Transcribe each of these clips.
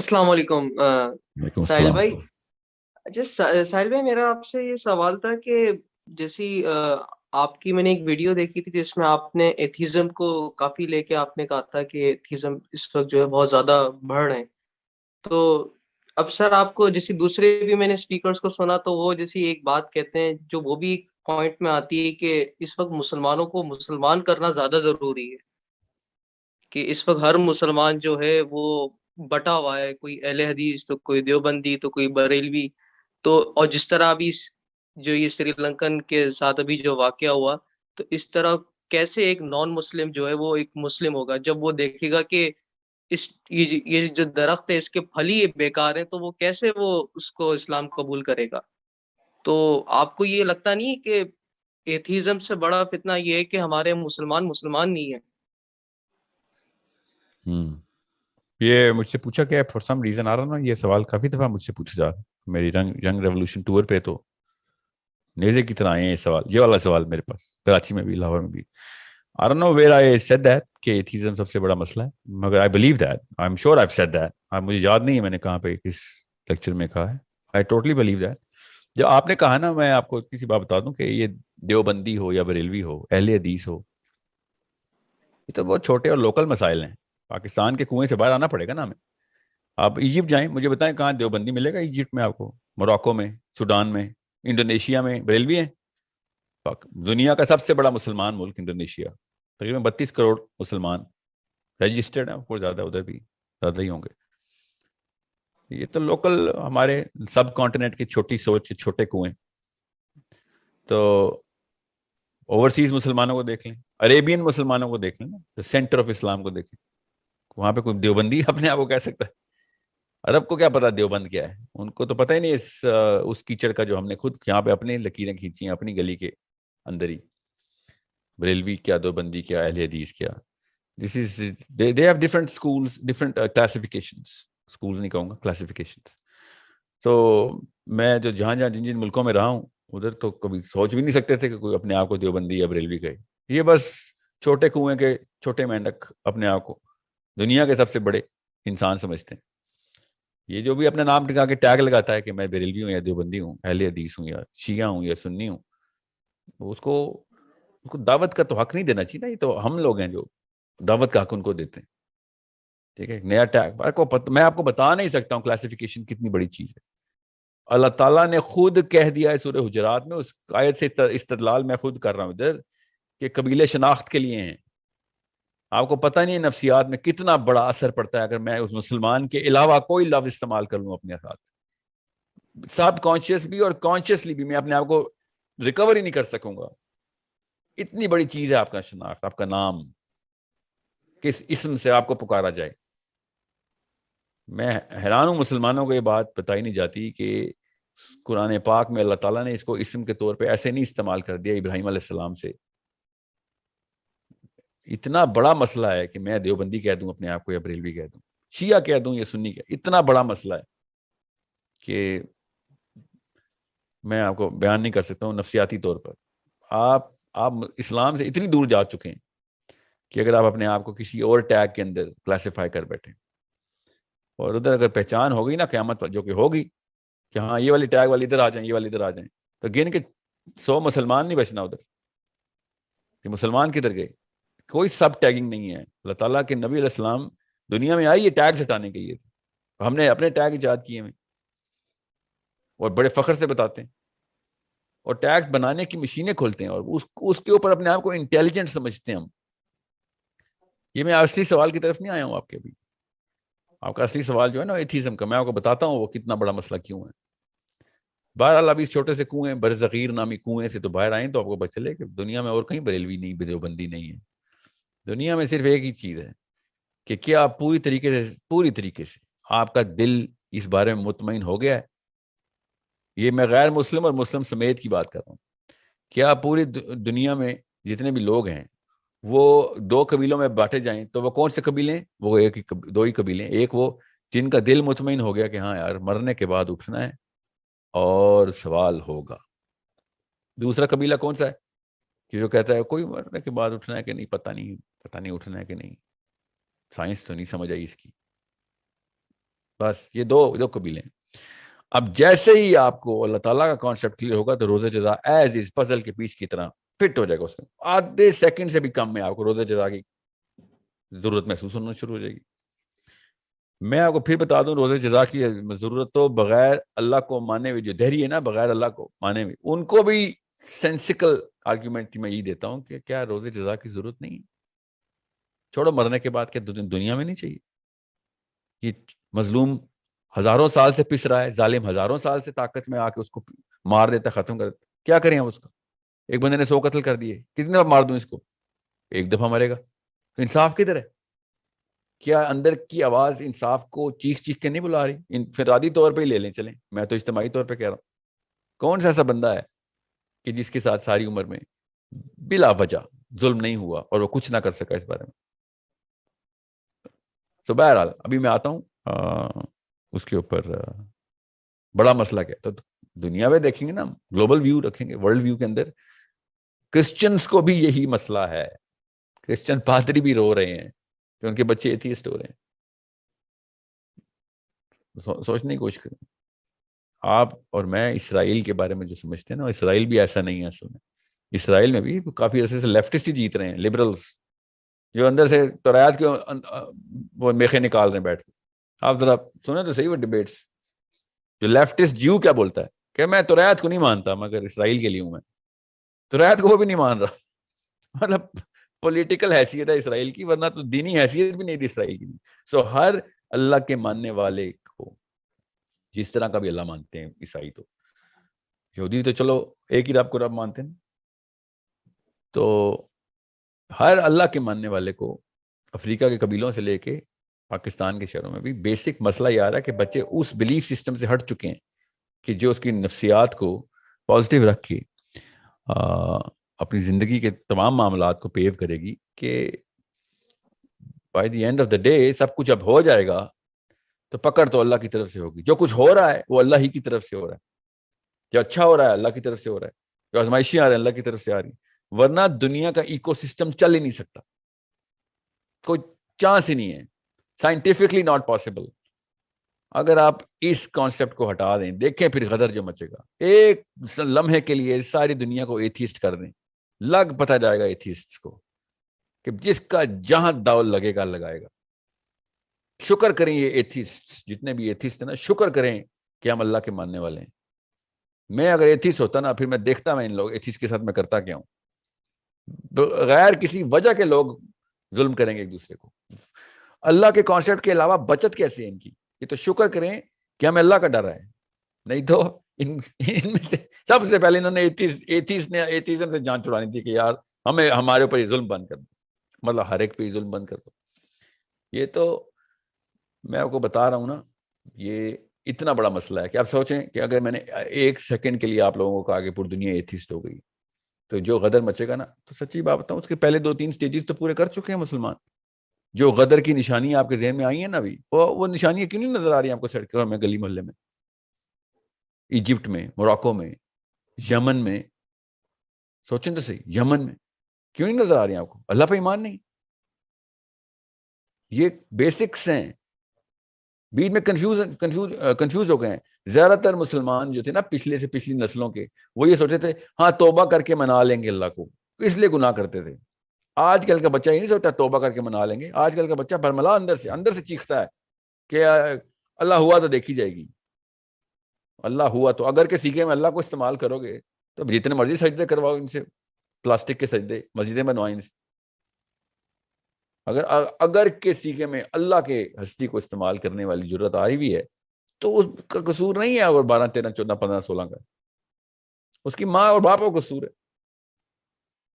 السلام علیکم وعلیکم ساحل السلام. بھائی. اچھا ساحل بھائی، میرا آپ سے یہ سوال تھا کہ جیسی آپ کی میں نے ایک ویڈیو دیکھی تھی جس میں آپ نے ایتھیزم کو کافی لے کے آپ نے کہا تھا کہ ایتھیزم اس وقت جو ہے بہت زیادہ بڑھ رہے ہیں. تو اب سر آپ کو جیسی دوسرے بھی میں نے اسپیکرز کو سنا تو وہ جیسی ایک بات کہتے ہیں جو وہ بھی پوائنٹ میں آتی ہے کہ اس وقت مسلمانوں کو مسلمان کرنا زیادہ ضروری ہے، کہ اس وقت ہر مسلمان جو ہے وہ بٹا ہوا ہے، کوئی اہل حدیث تو کوئی دیوبندی تو کوئی بریلوی. تو اور جس طرح ابھی جو یہ سری لنکن کے ساتھ ابھی جو واقعہ ہوا، تو اس طرح کیسے ایک نان مسلم جو ہے وہ ایک مسلم ہوگا جب وہ دیکھے گا کہ یہ جو درخت ہے اس کے پھل ہی بیکار ہیں، تو وہ کیسے وہ اس کو اسلام قبول کرے گا؟ تو آپ کو یہ لگتا نہیں کہ ایتھیزم سے بڑا فتنہ یہ ہے کہ ہمارے مسلمان نہیں ہیں؟ یہ مجھ سے پوچھا کہ فار سم ریزن آ رہا نا، یہ سوال کافی دفعہ مجھ سے پوچھا جا رہا ہے میری ینگ ریولوشن ٹور پہ. تو نیزے کی طرح آئے ہیں یہ سوال، یہ والا سوال میرے پاس کراچی میں بھی، لاہور میں بھی. I don't know where I said that کہ ایتھیزم سب سے بڑا مسئلہ ہے، مگر I believe that. I'm sure I've said that. مجھے یاد نہیں ہے میں نے کہاں پہ کس لیکچر میں کہا ہے. I totally believe that. جو آپ نے کہا نا، میں آپ کو اتنی سی بات بتا دوں کہ یہ دیوبندی ہو یا بریلوی ہو، اہل حدیث ہو، یہ تو بہت چھوٹے اور لوکل مسائل ہیں. پاکستان کے کنویں سے باہر آنا پڑے گا نا ہمیں. آپ ایجپٹ جائیں، مجھے بتائیں کہاں دیوبندی ملے گا ایجپٹ میں آپ کو؟ موراکو میں، سوڈان میں، انڈونیشیا میں بریلوی ہیں. دنیا کا سب سے بڑا مسلمان ملک انڈونیشیا، تقریباً 32 کروڑ مسلمان رجسٹرڈ ہیں. کو زیادہ ادھر بھی زیادہ ہی ہوں گے. یہ تو لوکل ہمارے سب کانٹیننٹ کی چھوٹی سوچ کے چھوٹے کنویں. تو اوورسیز مسلمانوں کو دیکھ لیں، عربین مسلمانوں کو دیکھ لیں نا، سینٹر آف اسلام کو دیکھیں، وہاں پہ کوئی دیوبندی اپنے آپ کو کہہ سکتا ہے؟ عرب کو کیا پتا دیوبند کیا ہے؟ ان کو تو پتہ ہی نہیں اس کیچڑ کا جو ہم نے خود یہاں پہ اپنی لکیریں کھینچی ہیں اپنی گلی کے اندر ہی. بریلوی کیا، دیوبندی کیا، اہل حدیث کیا. دس از they have different schools, different classifications. schools نہیں کہوں گا، classifications. تو میں جو جہاں جن ملکوں میں رہا ہوں ادھر تو کبھی سوچ بھی نہیں سکتے تھے کہ کوئی اپنے آپ کو دیوبندی یا بریلوی کہے. یہ بس چھوٹے کنویں کے چھوٹے مینڈک اپنے آپ کو دنیا کے سب سے بڑے انسان سمجھتے ہیں. یہ جو بھی اپنا نام ٹکا کے ٹیگ لگاتا ہے کہ میں بریلوی ہوں یا دیوبندی ہوں، اہل حدیث ہوں یا شیعہ ہوں یا سنی ہوں، اس کو دعوت کا تو حق نہیں دینا چاہیے نا. یہ تو ہم لوگ ہیں جو دعوت کا حق ان کو دیتے ہیں. ٹھیک ہے، نیا ٹیگ میں آپ کو بتا نہیں سکتا ہوں کلاسیفیکیشن کتنی بڑی چیز ہے. اللہ تعالیٰ نے خود کہہ دیا ہے سورہ حجرات میں، اس آیت سے استدلال میں خود کر رہا ہوں ادھر، کہ قبیلے شناخت کے لیے ہیں. آپ کو پتہ نہیں نفسیات میں کتنا بڑا اثر پڑتا ہے اگر میں اس مسلمان کے علاوہ کوئی لفظ استعمال کر لوں اپنے ساتھ. سب کانشیس بھی اور کانشیسلی بھی میں اپنے آپ کو ریکور ہی نہیں کر سکوں گا. اتنی بڑی چیز ہے آپ کا شناخت، آپ کا نام، کس اسم سے آپ کو پکارا جائے. میں حیران ہوں مسلمانوں کو یہ بات بتائی نہیں جاتی کہ قرآن پاک میں اللہ تعالیٰ نے اس کو اسم کے طور پہ ایسے نہیں استعمال کر دیا ابراہیم علیہ السلام سے. اتنا بڑا مسئلہ ہے کہ میں دیوبندی کہہ دوں اپنے آپ کو یا بریلوی کہہ دوں، شیعہ کہہ دوں یا سنی کہہ، اتنا بڑا مسئلہ ہے کہ میں آپ کو بیان نہیں کر سکتا ہوں نفسیاتی طور پر. آپ اسلام سے اتنی دور جا چکے ہیں کہ اگر آپ اپنے آپ کو کسی اور ٹیگ کے اندر کلاسیفائی کر بیٹھیں، اور ادھر اگر پہچان ہو گئی نا قیامت پر، جو کہ ہوگی کہ ہاں یہ والی ٹیگ والی ادھر آ جائیں، یہ والی ادھر آ جائیں، تو گن کے 100 مسلمان نہیں بچنا ادھر کہ مسلمان کدھر گئے. کوئی سب ٹیگنگ نہیں ہے. اللہ تعالیٰ کے نبی علیہ السلام دنیا میں آئی یہ ٹیگز ہٹانے کے لیے تھے. ہم نے اپنے ٹیگ ایجاد کیے ہیں اور بڑے فخر سے بتاتے ہیں، اور ٹیگز بنانے کی مشینیں کھولتے ہیں اور اس کے اوپر اپنے آپ کو انٹیلیجنٹ سمجھتے ہیں ہم. یہ میں اصلی سوال کی طرف نہیں آیا ہوں آپ کے. بھی آپ کا اصلی سوال جو ہے نا ایتھیزم کا، میں آپ کو بتاتا ہوں وہ کتنا بڑا مسئلہ کیوں ہے. بہرحال ابھی اس چھوٹے سے کنویں، برصغیر نامی کنویں سے تو باہر آئیں تو آپ کو پتہ چلے کہ دنیا میں اور کہیں بریلوی نہیں، دیوبندی نہیں ہے. دنیا میں صرف ایک ہی چیز ہے کہ کیا آپ پوری طریقے سے آپ کا دل اس بارے میں مطمئن ہو گیا ہے. یہ میں غیر مسلم اور مسلم سمیت کی بات کر رہا ہوں. کیا پوری دنیا میں جتنے بھی لوگ ہیں وہ 2 قبیلوں میں بانٹے جائیں تو وہ کون سے قبیلے ہیں؟ وہ دو ہی قبیلے ہیں. ایک وہ جن کا دل مطمئن ہو گیا کہ ہاں یار مرنے کے بعد اٹھنا ہے اور سوال ہوگا. دوسرا قبیلہ کون سا ہے کہ جو کہتا ہے کوئی مرنے کے بعد اٹھنا ہے کہ نہیں، پتہ نہیں اٹھنا ہے کہ نہیں، سائنس تو نہیں سمجھ آئی اس کی. بس یہ دو قبیلے ہیں. اب جیسے ہی آپ کو اللہ تعالیٰ کا کانسیپٹ کلیئر ہوگا تو روزہ جزا ایز از پزل کے پیچ کی طرح فٹ ہو جائے گا. اس میں آدھے سیکنڈ سے بھی کم میں آپ کو روزہ جزا کی ضرورت محسوس ہونا شروع ہو جائے گی. میں آپ کو پھر بتا دوں روزہ جزا کی ضرورت تو بغیر اللہ کو مانے ہوئے جو دہری ہے نا، بغیر اللہ کو مانے ہوئے ان کو بھی سینسیکل آرگیومنٹ میں یہ دیتا ہوں کہ کیا روزہ جزا کی ضرورت نہیں ہے؟ چھوڑو مرنے کے بعد کیا دنیا میں نہیں چاہیے؟ یہ مظلوم ہزاروں سال سے پس رہا ہے، ظالم ہزاروں سال سے طاقت میں آ کے اس کو مار دیتا، ختم کر دیتا. کیا کریں ہم اس کا؟ ایک بندے نے 100 قتل کر دیے، کتنی دفعہ مار دوں اس کو؟ ایک دفعہ مرے گا. انصاف کدھر ہے؟ کیا اندر کی آواز انصاف کو چیخ چیخ کے نہیں بلا رہی؟ انفرادی طور پہ ہی لے لیں چلیں، میں تو اجتماعی طور پہ کہہ رہا ہوں. کون سا ایسا بندہ ہے کہ جس کے ساتھ ساری عمر میں بلا وجہ ظلم نہیں ہوا اور وہ کچھ نہ کر سکا اس بارے میں؟ تو بہرحال ابھی میں آتا ہوں اس کے اوپر بڑا مسئلہ کیا. تو دنیا میں دیکھیں گے نا، گلوبل ویو رکھیں گے، ورلڈ ویو کے اندر کرسچنز کو بھی یہی مسئلہ ہے. کرسچن پادری بھی رو رہے ہیں کہ ان کے بچے ایتھیسٹ ہو رہے ہیں. سوچنے کی کوشش کریں. آپ اور میں اسرائیل کے بارے میں جو سمجھتے ہیں نا، اسرائیل بھی ایسا نہیں ہے. اصل میں اسرائیل میں بھی کافی عرصے سے لیفٹسٹ ہی جیت رہے ہیں، لبرلز جو اندر سے توریات کے وہ میخے نکال رہے ہیں بیٹھ کے. آپ ذرا سنیں تو صحیح وہ ڈیبیٹس. جو لیفٹسٹ جیو کیا بولتا ہے کہ میں توریات کو نہیں مانتا مگر اسرائیل کے لیے ہوں. میں توریات کو وہ بھی نہیں مان رہا. مطلب پولیٹیکل حیثیت ہے اسرائیل کی، ورنہ تو دینی حیثیت بھی نہیں تھی اسرائیل کی. سو ہر اللہ کے ماننے والے کو جس طرح کا بھی اللہ مانتے ہیں، عیسائی تو، یہودی تو چلو ایک ہی رب کو رب مانتے ہیں، تو ہر اللہ کے ماننے والے کو افریقہ کے قبیلوں سے لے کے پاکستان کے شہروں میں بھی بیسک مسئلہ یہ آ رہا ہے کہ بچے اس بلیف سسٹم سے ہٹ چکے ہیں کہ جو اس کی نفسیات کو پازیٹیو رکھ کے اپنی زندگی کے تمام معاملات کو پیو کرے گی کہ by the end of the day سب کچھ اب ہو جائے گا تو پکڑ تو اللہ کی طرف سے ہوگی. جو کچھ ہو رہا ہے وہ اللہ ہی کی طرف سے ہو رہا ہے. جو اچھا ہو رہا ہے اللہ کی طرف سے ہو رہا ہے. جو آزمائشیں آ رہی ہیں اللہ کی طرف سے آ رہی ہیں، ورنہ دنیا کا ایکو سسٹم چل ہی نہیں سکتا. کوئی چانس ہی نہیں ہے، سائنٹیفکلی ناٹ پاسبل. اگر آپ اس کانسیپٹ کو ہٹا دیں، دیکھیں پھر غدر جو مچے گا. ایک لمحے کے لیے ساری دنیا کو ایتھیسٹ کر دیں، لگ پتہ جائے گا ایتھیسٹ کو کہ جس کا جہاں داؤ لگے گا لگائے گا. شکر کریں یہ ایتھیسٹ، جتنے بھی ایتھیسٹ ہیں نا، شکر کریں کہ ہم اللہ کے ماننے والے ہیں. میں اگر ایتھیسٹ ہوتا نا، پھر میں دیکھتا میں ان لوگ ایتھیسٹ کے ساتھ میں کرتا کیا ہوں. غیر کسی وجہ کے لوگ ظلم کریں گے ایک دوسرے کو. اللہ کے کانسیپٹ کے علاوہ بچت کیسے ہے ان کی؟ یہ تو شکر کریں کہ ہمیں اللہ کا ڈر ہے. نہیں تو ان میں سے سب سے پہلے انہوں نے ایتھیزم سے جان چھڑانی تھی کہ یار ہمیں ہمارے اوپر یہ ظلم بند کر دو، مطلب ہر ایک پہ یہ ظلم بند کر دو. یہ تو میں آپ کو بتا رہا ہوں نا، یہ اتنا بڑا مسئلہ ہے کہ آپ سوچیں کہ اگر میں نے ایک سیکنڈ کے لیے آپ لوگوں کو کہا کہ پوری دنیا ایتھیسٹ ہو گئی تو جو غدر مچے گا نا، تو سچی بات بتاؤں اس کے پہلے 2-3 سٹیجز تو پورے کر چکے ہیں مسلمان. جو غدر کی نشانیاں آپ کے ذہن میں آئی ہیں نا ابھی، وہ نشانیاں کیوں نہیں نظر آ رہی ہیں آپ کو سڑکوں میں، گلی محلے میں، ایجپٹ میں، موراکو میں، یمن میں؟ سوچیں تو صحیح، یمن میں کیوں نہیں نظر آ رہی ہیں آپ کو؟ اللہ پہ ایمان نہیں. یہ بیسکس ہیں. بیچ میں کنفیوز ہو گئے ہیں. زیادہ تر مسلمان جو تھے نا پچھلی نسلوں کے، وہ یہ سوچتے تھے ہاں توبہ کر کے منا لیں گے اللہ کو، اس لیے گناہ کرتے تھے. آج کل کا بچہ یہ نہیں سوچتا توبہ کر کے منا لیں گے. آج کل کا بچہ برملا اندر سے چیختا ہے کہ اللہ ہوا تو دیکھی جائے گی. اللہ ہوا تو اگر کے سیکھے میں اللہ کو استعمال کرو گے تو جتنے مرضی سجدے کرواؤ ان سے، پلاسٹک کے سجدے، مسجدیں بنوائیں ان سے. اگر کے سیکھے میں اللہ کے ہستی کو استعمال کرنے والی ضرورت آئی ہوئی ہے تو اس کا قصور نہیں ہے. اور 12 13 14 15 16 کا اس کی ماں اور باپ کا قصور ہے.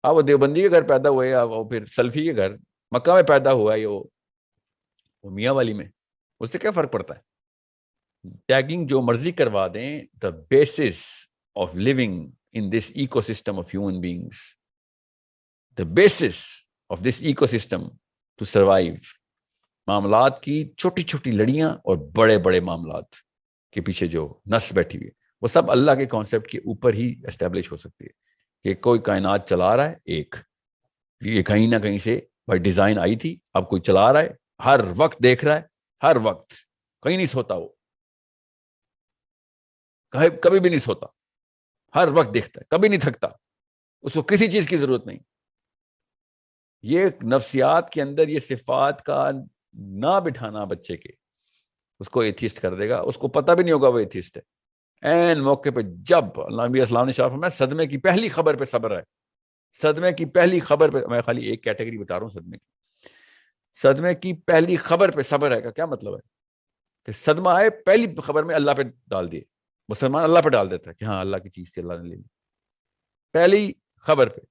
آپ وہ دیوبندی کے گھر پیدا ہوئے، وہ پھر سلفی کے گھر مکہ میں پیدا ہوا ہے، وہ میاں والی میں، اس سے کیا فرق پڑتا ہے؟ ٹیگنگ جو مرضی کروا دیں، the basis of living in this ecosystem of human beings, the basis of this ecosystem to survive، معاملات کی چھوٹی چھوٹی لڑیاں اور بڑے بڑے معاملات کے پیچھے جو نس بیٹھی ہوئی ہے، وہ سب اللہ کے کانسیپٹ کے اوپر ہی اسٹیبلش ہو سکتی ہے. کہ کوئی کائنات چلا رہا ہے، ایک یہ کہیں نہ کہیں سے بائی ڈیزائن آئی تھی، اب کوئی چلا رہا ہے، ہر وقت دیکھ رہا ہے، ہر وقت کہیں نہیں سوتا وہ, کبھی بھی نہیں سوتا, ہر وقت دیکھتا ہے, کبھی نہیں تھکتا, اس کو کسی چیز کی ضرورت نہیں. یہ نفسیات کے اندر یہ صفات کا نہ بٹھانا بچے کے اس کو ایتھیسٹ کر دے گا. اس کو پتہ بھی نہیں ہوگا وہ ایتھیسٹ ہے. این موقع پہ جب نبی اسلام نے شاف میں صدمے کی پہلی خبر پہ صبر ہے, صدمے کی پہلی خبر پہ, میں خالی ایک کیٹیگری بتا رہا ہوں صدمے کی, صدمے کی پہلی خبر پہ صبر ہے کا کیا مطلب ہے کہ صدمہ آئے پہلی خبر میں اللہ پہ ڈال دیے. مسلمان اللہ پہ ڈال دیتا ہے کہ ہاں اللہ کی چیز سے اللہ نے لے لی پہلی خبر پہ.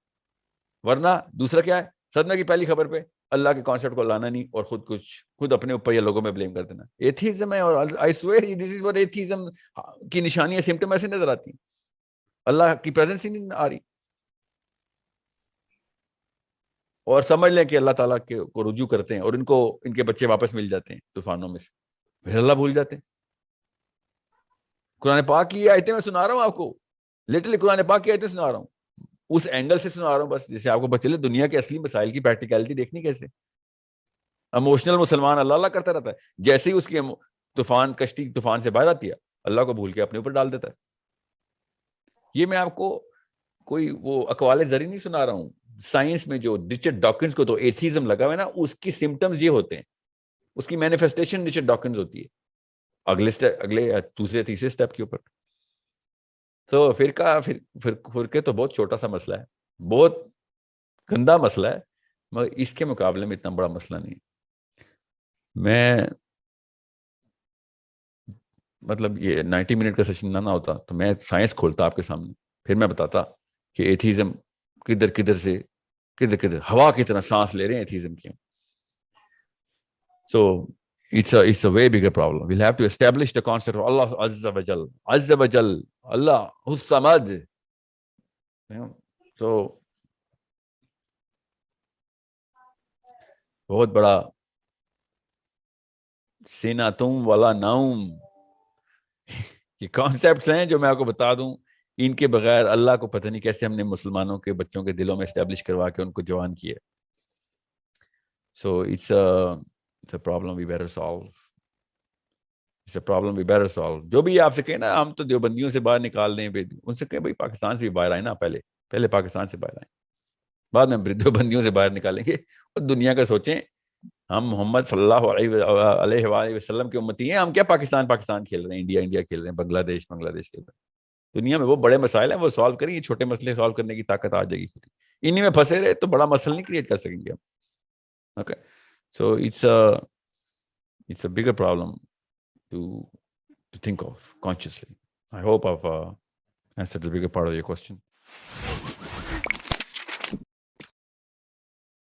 ورنہ دوسرا کیا ہے, صدمے کی پہلی خبر پہ اللہ کے کانسیپٹ کو لانا نہیں اور خود اپنے اوپر یا لوگوں میں بلیم کر دینا. ایتھیزم ہے, اور I swear this is what atheism کی نشانیاں سمٹم ایسے نظر آتی ہیں, اللہ کی پریزنس ہی نہیں آ رہی. اور سمجھ لیں کہ اللہ تعالیٰ کو رجوع کرتے ہیں اور ان کے بچے واپس مل جاتے ہیں طوفانوں میں سے, پھر اللہ بھول جاتے ہیں. قرآن پاک کی آیتیں میں سنا رہا ہوں آپ کو, لٹرلی قرآن پاک کی آیتیں سنا رہا ہوں, اس اینگل سے سنا رہا ہوں بس جیسے آپ کو پتہ چلے دنیا کے اصلی مسائل کی پریکٹیکلٹی دیکھنی کیسے. ایموشنل مسلمان اللہ اللہ کرتا رہتا ہے, جیسے ہی اس کی کشتی طوفان سے باہر آتی ہے اللہ کو بھول کے اپنے اوپر ڈال دیتا ہے. یہ میں آپ کو کوئی وہ اقوال زری نہیں سنا رہا ہوں. سائنس میں جو رچرڈ ڈاکنز کو تو ایتھیزم لگا ہوا ہے نا, اس کی سمٹمز یہ ہوتے ہیں, اس کی مینیفیسٹیشن رچرڈ ڈاکنز ہوتی ہے اگلے دوسرے تیسرے سٹیپ کے اوپر. تو فرقے تو بہت چھوٹا سا مسئلہ ہے, بہت گندا مسئلہ ہے, مگر اس کے مقابلے میں اتنا بڑا مسئلہ نہیں ہے. میں مطلب یہ 90 منٹ کا سیشن نہ ہوتا تو میں سائنس کھولتا آپ کے سامنے, پھر میں بتاتا کہ ایتھیزم کدھر ہوا کی طرح سانس لے رہے ہیں ایتھیزم کی. So it's a way bigger problem. We'll have to establish the concept of Allah Azza wa Jal, Allah Hus-Samad. So بہت بڑا سیناتم والا ناؤم, یہ کانسیپٹس ہیں جو میں آپ کو بتا دوں, ان کے بغیر اللہ کو پتہ نہیں کیسے ہم نے مسلمانوں کے بچوں کے دلوں میں اسٹیبلش کروا کے ان کو جوان کیا. So it's a problem we better solve. It's a problem we better solve. جو بھی آپ سے کہیں نا ہم تو دیوبندیوں سے باہر نکال دیں, ان سے کہیں بھائی پاکستان سے بھی باہر آئے نا, پہلے پاکستان سے باہر آئیں, بعد میں دیوبندیوں سے باہر نکالیں گے. اور دنیا کا سوچیں, ہم محمد صلی اللہ علیہ وآلہ وسلم کی امتی ہیں, ہم کیا پاکستان کھیل رہے ہیں, انڈیا کھیل رہے ہیں, بنگلہ دیش کھیل رہے ہیں. دنیا میں وہ بڑے مسائل ہیں, وہ سالو کریں, یہ چھوٹے مسئلے سالو کرنے کی طاقت آ جائے گی خود. انہی میں پھنسے رہے تو بڑا مسئلہ نہیں کریٹ کر سکیں گے ہم. Okay, so it's a bigger problem to think of consciously. I hope I've answered the bigger part of your question.